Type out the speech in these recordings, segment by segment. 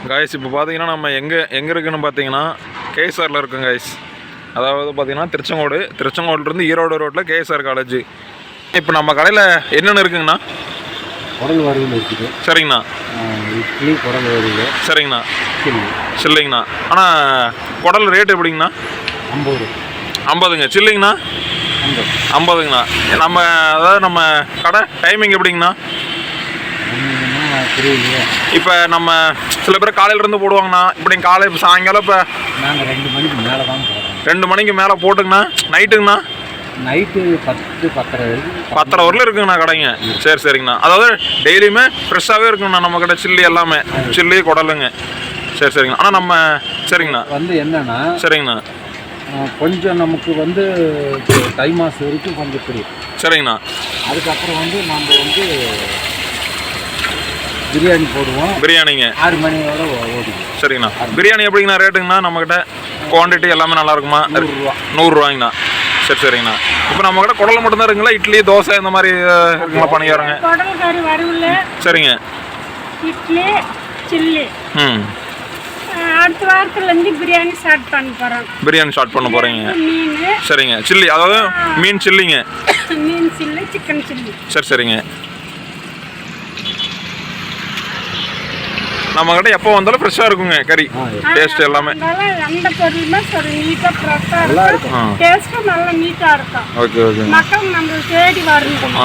Guys இப்போ பார்த்தீங்கன்னா நம்ம எங்கே இருக்குன்னு பார்த்தீங்கன்னா கேஎஸ்ஆரில் இருக்குங்க காய்ஸ். அதாவது பார்த்தீங்கன்னா திருச்செங்கோடுலேருந்து ஈரோடு ரோட்டில் கேஎஸ்ஆர் காலேஜ். இப்போ நம்ம கடையில் என்னென்ன இருக்குங்கண்ணா? குடல் வறுவல் இருக்குது. சரிங்கண்ணா. இட்லி குடல் வறுவல். சரிங்கண்ணா. சில்லிங்கண்ணா. ஆனால் குடல் ரேட் எப்படிங்கண்ணா? 50ங்க. சில்லிங்கண்ணா 50ங்கண்ணா. அதாவது நம்ம கடை டைமிங் எப்படிங்கண்ணா? இப்போ நம்ம சில பேர் காலையிலேருந்து போடுவாங்கண்ணா. இப்போ நீங்கள் காலை சாயங்காலம் இப்போ நாங்கள் 2 மணிக்கு மேலே தான் போடுறோம். 2 மணிக்கு மேலே போட்டுங்கண்ணா. நைட்டுங்கண்ணா? நைட்டு 10-10:30 வரைக்கும். 10:30 வரல இருக்குங்கண்ணா கடைங்க. சரிங்கண்ணா. அதாவது டெய்லியுமே ஃப்ரெஷ்ஷாகவே இருக்குங்கண்ணா நம்ம கடை. சில்லி எல்லாமே சில்லி குடலுங்க. சரிங்கண்ணா. ஆனால் நம்ம சரிங்கண்ணா என்னன்னா சரிங்கண்ணா கொஞ்சம் நமக்கு தை மாதம் வரைக்கும் கொஞ்சம் தெரியும். சரிங்கண்ணா. அதுக்கப்புறம் நம்ம பிரியாணி போடுவோம். பிரியாணிங்க 6 மணியோட ஓடிக்கும். சரிங்கண்ணா. பிரியாணி எப்படிங்கண்ணா ரேட்டுங்கண்ணா? நம்மக்கிட்ட குவான்டிட்டி எல்லாமே நல்லா இருக்குமா? 100 ரூபாய்ங்கண்ணா. சரிங்கண்ணா. இப்போ நம்ம கிட்ட குடல் மட்டும்தான் இருக்குங்களா? இட்லி தோசை இந்த மாதிரி இருக்குங்களா? பணியாரங்க குடல் கறி வறுவல். சரிங்க. இட்லி சில்லி. அடுத்த வாரத்துலேருந்து பிரியாணி ஸ்டார்ட் பண்ண போகிறீங்க. மீன். சரிங்க. சில்லி அதாவது மீன் சில்லிங்க. மீன் சில்லி சிக்கன் சில்லி. சரிங்க. நம்ம கிட்ட எப்போ வந்தாலும் ஃப்ரெஷ்ஷாக இருக்குங்க கறி. டேஸ்ட் எல்லாமே எந்த பொருளுமே சரி நீட்டாக ஃப்ரெஷ்ஷாக இருக்கும். டேஸ்ட்டும் நல்லா நீட்டாக இருக்கும். ஓகே. மக்கள் நம்ம தேடி வரணும்.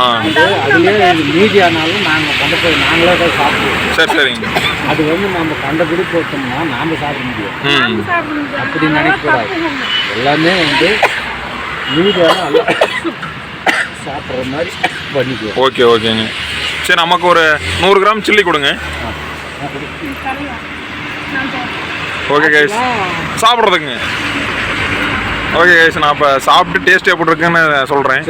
அதுலேயே மீதியானாலும் நாங்கள் கொண்டு போய் நாங்களே போய் சாப்பிடுவோம். சரிங்க. அது நம்ம கண்டபடி போட்டோம்னா நாம் சாப்பிட முடியும். அப்படி நினைக்கக்கூடாது. எல்லாமே மீதியான நல்லா சாப்பிட்ற மாதிரி பண்ணிக்குவோம். ஓகேங்க. சரி, நமக்கு ஒரு 100 கிராம் சில்லி கொடுங்க. ஓகே கைஸ், சாப்பிட்றதுக்குங்க. ஓகே கைஸ், நான் இப்போ சாப்பிட்டு டேஸ்ட் எப்படி இருக்குன்னு சொல்கிறேன்.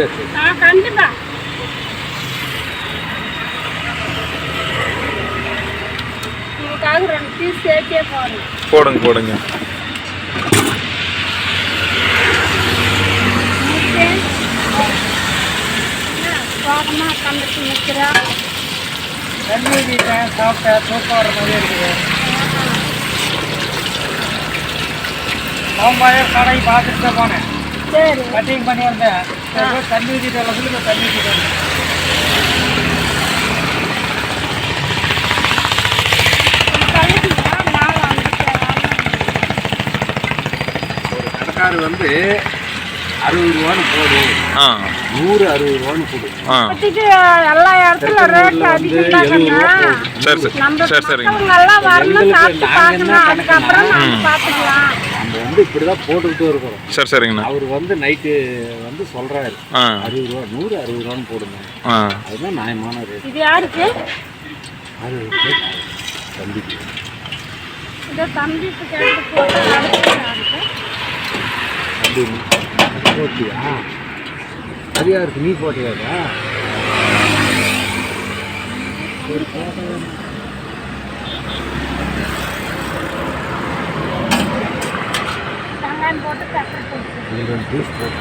போடுங்க. சாப்பிட்டேன், சூப்பர் மாதிரி இருக்குது. கடை பார்த்துட்டு தான் போனேன். கட்டிங் பண்ணி வந்தேன். தண்ணி ஊற்றிட்டு எல்லாத்துலையும் தண்ணி ஊற்றிட்டு ஒரு கடைக்காரு 60 ரூபான்னு போடு, 160 ரூபான்னு கொடு. எல்லா இடத்துல ரேட் அதிகம். நம்ம இப்படிதான் போட்டுக்கிட்டு இருக்கிறோம். சரிங்கண்ணா. அவர் நைட்டு சொல்றாரு 60 ரூபா, 160 ரூபான்னு போடுங்க. அதுதான் நியாயமான ரேட். இது யாருக்கு? தம்பிக்கு. போட்டியா? அது யாருக்கு? நீ போட்டியாதா? ஒரு போட்டோ ஜூஸ் போட்டு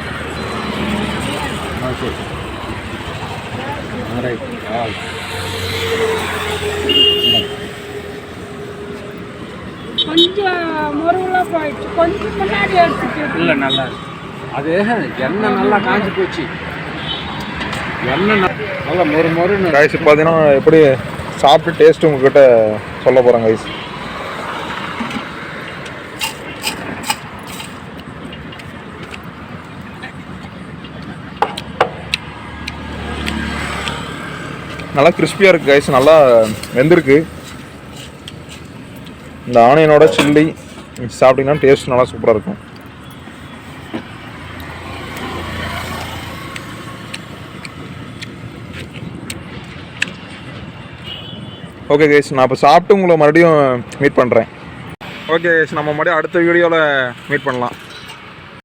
கொஞ்சம் முருகெல்லாம் போயிடுச்சு. கொஞ்சம் முன்னாடி எடுத்துட்டு இல்லை, நல்லா இருக்கு. அது எண்ணெய் நல்லா காஞ்சி போச்சு. எண்ணெய் நல்லா மொறுன்னு. கைஸ் பார்த்தீங்கன்னா எப்படி சாப்பிட்டு டேஸ்ட் உங்ககிட்ட சொல்ல போகிறேன் கைஸ். நல்லா கிறிஸ்பியாக இருக்குது கைஸ், நல்லா வெந்திருக்கு. இந்த ஆனியனோட சில்லி சாப்பிட்டிங்கன்னா டேஸ்ட் நல்லா சூப்பராக இருக்கும். ஓகே கைஸ், நான் இப்போ சாப்பிட்டு உங்களை மறுபடியும் மீட் பண்ணுறேன். ஓகே கைஸ், நம்ம மறுபடியும் அடுத்த வீடியோவில் மீட் பண்ணலாம்.